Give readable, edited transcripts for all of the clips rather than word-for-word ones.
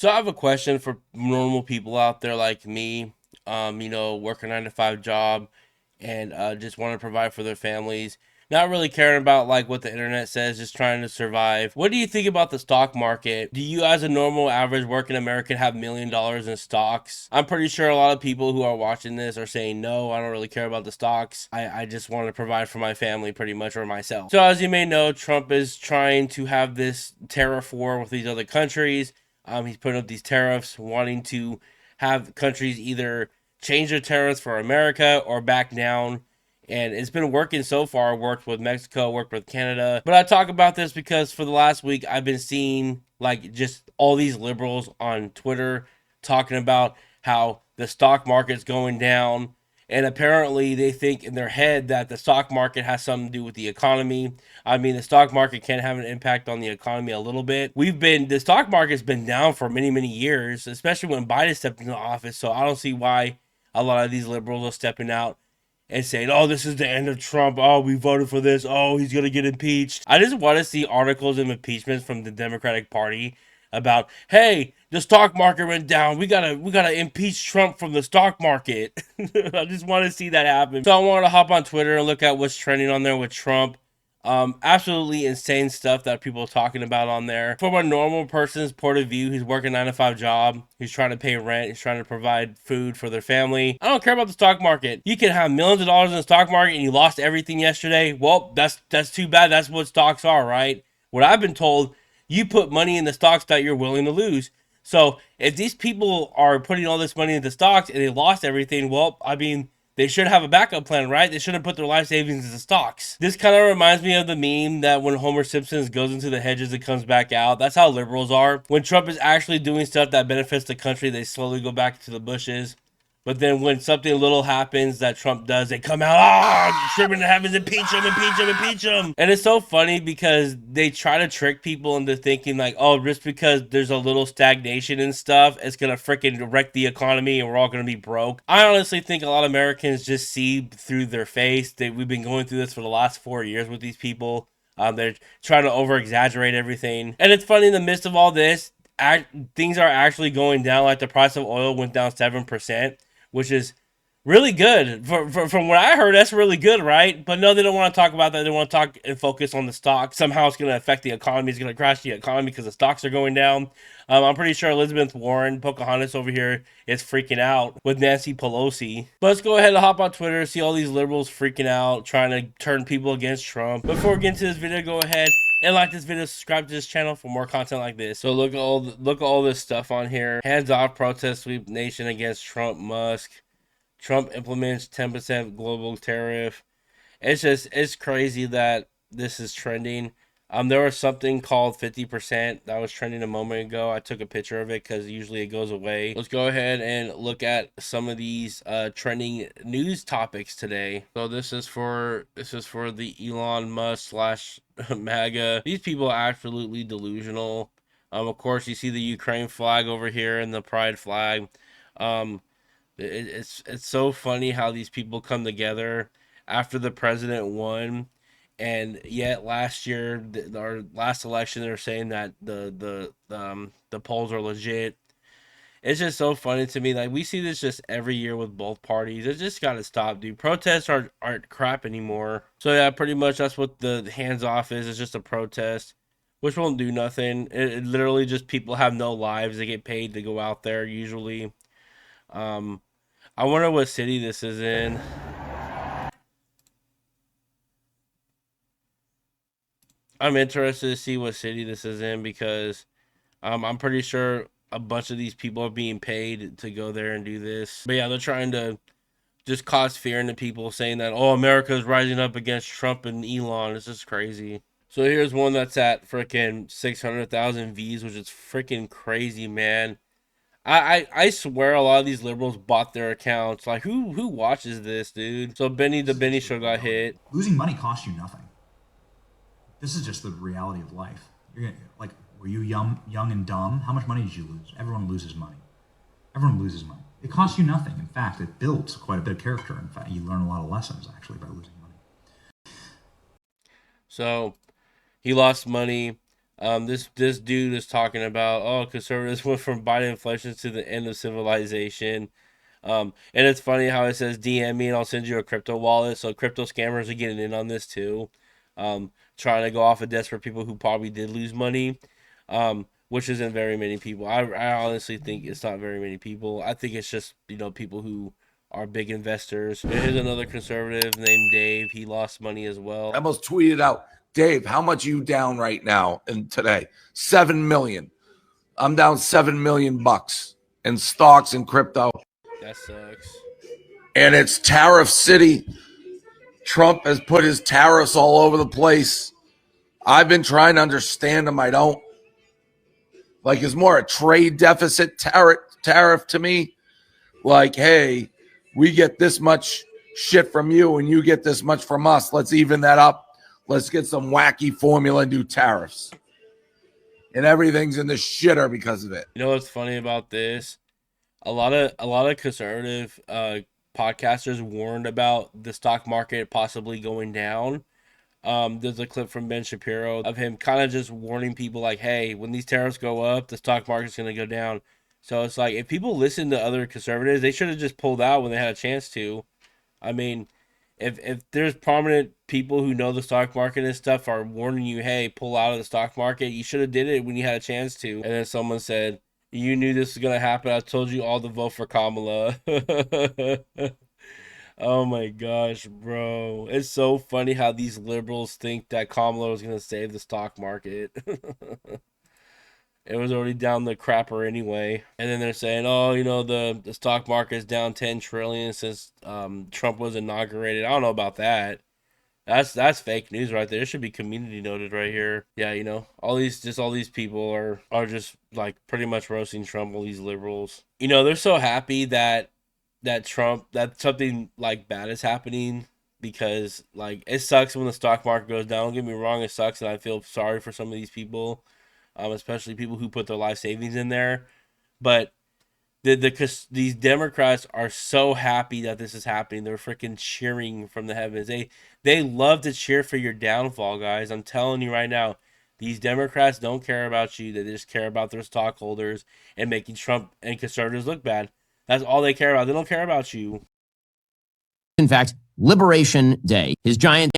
So I have a question for normal people out there like me, work a 9 to 5 job and just want to provide for their families. Not really caring about like what the internet says, just trying to survive. What do you think about the stock market? Do you, as a normal average working American, have $1 million in stocks? I'm pretty sure a lot of people who are watching this are saying no, I don't really care about the stocks. I just want to provide for my family pretty much or myself. So as you may know, Trump is trying to have this tariff war with these other countries. He's putting up these tariffs, wanting to have countries either change their tariffs for America or back down. And it's been working so far. Worked with Mexico, worked with Canada. But I talk about this because for the last week, I've been seeing like just all these liberals on Twitter talking about how the stock market's going down. And apparently, they think in their head that the stock market has something to do with the economy. I mean, the stock market can have an impact on the economy a little bit. The stock market's been down for many, many years, especially when Biden stepped into office. So I don't see why a lot of these liberals are stepping out and saying, oh, this is the end of Trump. Oh, we voted for this. Oh, he's going to get impeached. I just want to see articles of impeachment from the Democratic Party about, hey, the stock market went down. We gotta impeach Trump from the stock market. I just want to see that happen. So I wanted to hop on Twitter and look at what's trending on there with Trump. Absolutely insane stuff that people are talking about on there. From a normal person's point of view, he's working 9 to 5 job. He's trying to pay rent. He's trying to provide food for their family. I don't care about the stock market. You can have millions of dollars in the stock market and you lost everything yesterday. Well, that's too bad. That's what stocks are, right? What I've been told, you put money in the stocks that you're willing to lose. So if these people are putting all this money into stocks and they lost everything, well, I mean, they should have a backup plan, right? They shouldn't put their life savings into stocks. This kind of reminds me of the meme that when Homer Simpson goes into the hedges and comes back out. That's how liberals are. When Trump is actually doing stuff that benefits the country, they slowly go back to the bushes. But then when something little happens that Trump does, they come out, tripping the heavens, impeach him, impeach him, impeach him. And it's so funny because they try to trick people into thinking like, oh, just because there's a little stagnation and stuff, it's going to freaking wreck the economy and we're all going to be broke. I honestly think a lot of Americans just see through their face. We've been going through this for the last 4 years with these people. They're trying to over exaggerate everything. And it's funny in the midst of all this, things are actually going down. Like the price of oil went down 7%, which is really good. From what I heard, that's really good, right? But no, they don't want to talk about that. They want to talk and focus on the stock. Somehow it's going to affect the economy. It's going to crash the economy because the stocks are going down. I'm pretty sure Elizabeth Warren, Pocahontas over here, is freaking out with Nancy Pelosi. But let's go ahead and hop on Twitter, see all these liberals freaking out, trying to turn people against Trump. Before we get into this video, go ahead and like this video, subscribe to this channel for more content like this. So look at all this stuff on here. Hands off protest sweep nation against Trump, Musk. Trump implements 10% global tariff. It's crazy that this is trending. There was something called 50% that was trending a moment ago. I took a picture of it because usually it goes away. Let's go ahead and look at some of these trending news topics today. So this is for the Elon Musk slash MAGA. These people are absolutely delusional. Of course, you see the Ukraine flag over here and the Pride flag. Um, it's so funny how these people come together after the president won, and yet last year, our last election, they're saying that the polls are legit. It's just so funny to me. Like we see this just every year with both parties. It just got to stop, dude. Protests aren't crap anymore. So yeah, pretty much that's what the hands off is. It's just a protest, which won't do nothing. It literally just people have no lives. They get paid to go out there usually. Um, I wonder what city this is in. I'm interested to see what city this is in because I'm pretty sure a bunch of these people are being paid to go there and do this. But yeah, they're trying to just cause fear into people saying that, oh, America is rising up against Trump and Elon. It's just crazy. So here's one that's at freaking 600,000 views, which is freaking crazy, man. I swear a lot of these liberals bought their accounts. Like who watches this, dude? So Benny the This is Benny just the show got reality. hit. Losing money costs you nothing. This is just the reality of life. Like, were you young and dumb? How much money did you lose? Everyone loses money. Everyone loses money. It costs you nothing. In fact, it builds quite a bit of character. In fact, you learn a lot of lessons actually by losing money. So he lost money. This dude is talking about, oh, conservatives went from Biden inflation to the end of civilization. And it's funny how it says DM me and I'll send you a crypto wallet. So crypto scammers are getting in on this too, trying to go off of desperate people who probably did lose money, which isn't very many people. I honestly think it's not very many people. I think it's just people who are big investors. Here's another conservative named Dave. He lost money as well. I almost tweeted out, Dave, how much are you down right now and today? 7 million. I'm down 7 million bucks in stocks and crypto. That sucks. And it's tariff city. Trump has put his tariffs all over the place. I've been trying to understand them. I don't. Like, it's more a trade deficit tariff to me. Like, hey, we get this much shit from you and you get this much from us. Let's even that up. Let's get some wacky formula and do tariffs. And everything's in the shitter because of it. You know what's funny about this? A lot of conservative podcasters warned about the stock market possibly going down. There's a clip from Ben Shapiro of him kind of just warning people like, hey, when these tariffs go up, the stock market's going to go down. So it's like, if people listen to other conservatives, they should have just pulled out when they had a chance to. I mean, if there's prominent people who know the stock market and stuff are warning you, hey, pull out of the stock market, you should have did it when you had a chance to. And then someone said, you knew this was going to happen. I told you all to vote for Kamala. Oh my gosh, bro. It's so funny how these liberals think that Kamala was going to save the stock market. It was already down the crapper anyway. And then they're saying, oh, the stock market is down 10 trillion since Trump was inaugurated. I don't know about that. That's fake news right there. It should be community noted right here. Yeah, all these people are just like pretty much roasting Trump, all these liberals. They're so happy that something like bad is happening, because like it sucks when the stock market goes down. Don't get me wrong, it sucks, and I feel sorry for some of these people, especially people who put their life savings in there. But these Democrats are so happy that this is happening. They're freaking cheering from the heavens. They love to cheer for your downfall, guys. I'm telling you right now. These Democrats don't care about you. They just care about their stockholders and making Trump and conservatives look bad. That's all they care about. They don't care about you. In fact, Liberation Day, his giant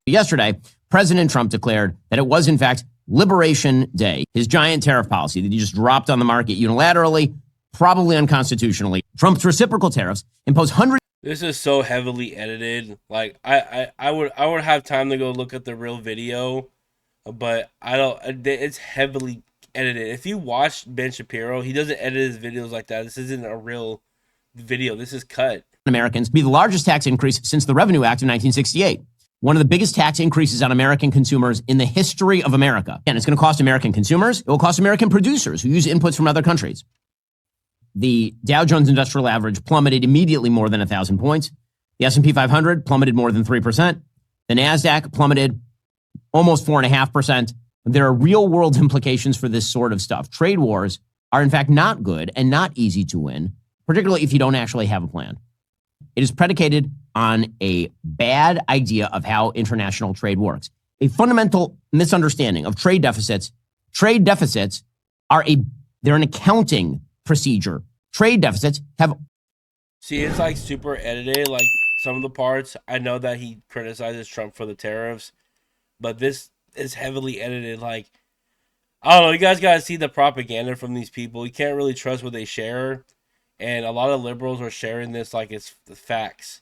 yesterday, President Trump declared that it was in fact Liberation Day, his giant tariff policy that he just dropped on the market unilaterally, probably unconstitutionally. Trump's reciprocal tariffs impose hundreds. This is so heavily edited. Like I would have time to go look at the real video, but I don't. It's heavily edited. If you watch Ben Shapiro, he doesn't edit his videos like that. This isn't a real video. This is cut. Americans be the largest tax increase since the Revenue Act of 1968. One of the biggest tax increases on American consumers in the history of America. And it's going to cost American consumers. It will cost American producers who use inputs from other countries. The Dow Jones Industrial Average plummeted immediately more than 1,000 points. The S&P 500 plummeted more than 3%. The NASDAQ plummeted almost 4.5%. There are real world implications for this sort of stuff. Trade wars are in fact not good and not easy to win, particularly if you don't actually have a plan. It is predicated on a bad idea of how international trade works. A fundamental misunderstanding of trade deficits. Trade deficits they're an accounting procedure. Trade deficits have. See, it's like super edited. Like some of the parts, I know that he criticizes Trump for the tariffs, but this is heavily edited. Like, I don't know. You guys gotta see the propaganda from these people. You can't really trust what they share, and a lot of liberals are sharing this like it's the facts.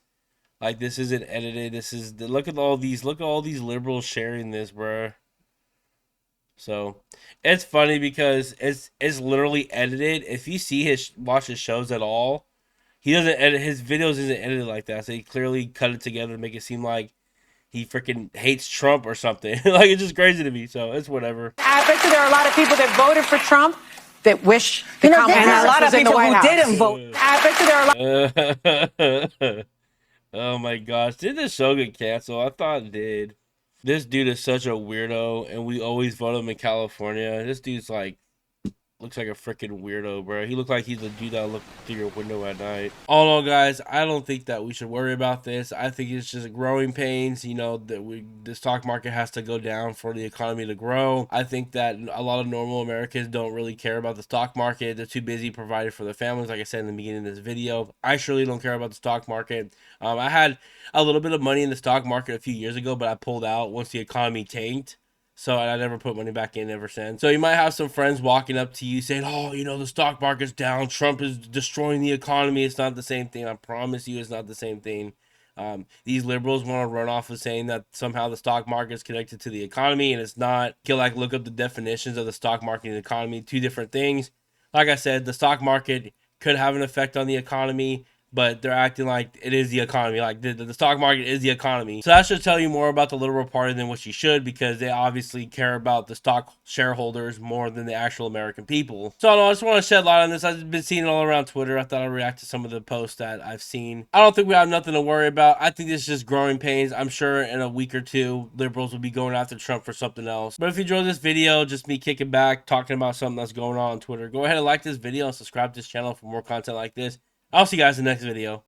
Like this isn't edited. Look at all these liberals sharing this, bro. So it's funny because it's literally edited. If you watch his shows at all, he doesn't edit his videos. Isn't edited like that. So he clearly cut it together to make it seem like he freaking hates Trump or something. Like it's just crazy to me. So it's whatever. I bet you there are a lot of people that voted for Trump that wish the Kamala Harris a lot of was in the people White who House. didn't vote. I bet you there are a lot. Oh my gosh, did this show get canceled? I thought it did. This dude is such a weirdo, and we always vote him in California. This dude's like looks like a freaking weirdo, bro. He looked like he's the dude that looked through your window at night. All in all, guys, I don't think that we should worry about this. I think it's just growing pains. You know, that the stock market has to go down for the economy to grow. I think that a lot of normal Americans don't really care about the stock market. They're too busy providing for their families, like I said in the beginning of this video. I surely don't care about the stock market. I had a little bit of money in the stock market a few years ago, but I pulled out once the economy tanked. So I never put money back in ever since. So you might have some friends walking up to you saying, oh, you know, the stock market's down. Trump is destroying the economy. It's not the same thing. I promise you it's not the same thing. These liberals want to run off of saying that somehow the stock market is connected to the economy, and it's not. You can like look up the definitions of the stock market and the economy, two different things. Like I said, the stock market could have an effect on the economy, but they're acting like it is the economy. Like the stock market is the economy. So that should tell you more about the Liberal Party than what you should, because they obviously care about the stock shareholders more than the actual American people. So I just want to shed light on this. I've been seeing it all around Twitter. I thought I'd react to some of the posts that I've seen. I don't think we have nothing to worry about. I think this is just growing pains. I'm sure in a week or two, liberals will be going after Trump for something else. But if you enjoyed this video, just me kicking back, talking about something that's going on Twitter, go ahead and like this video and subscribe to this channel for more content like this. I'll see you guys in the next video.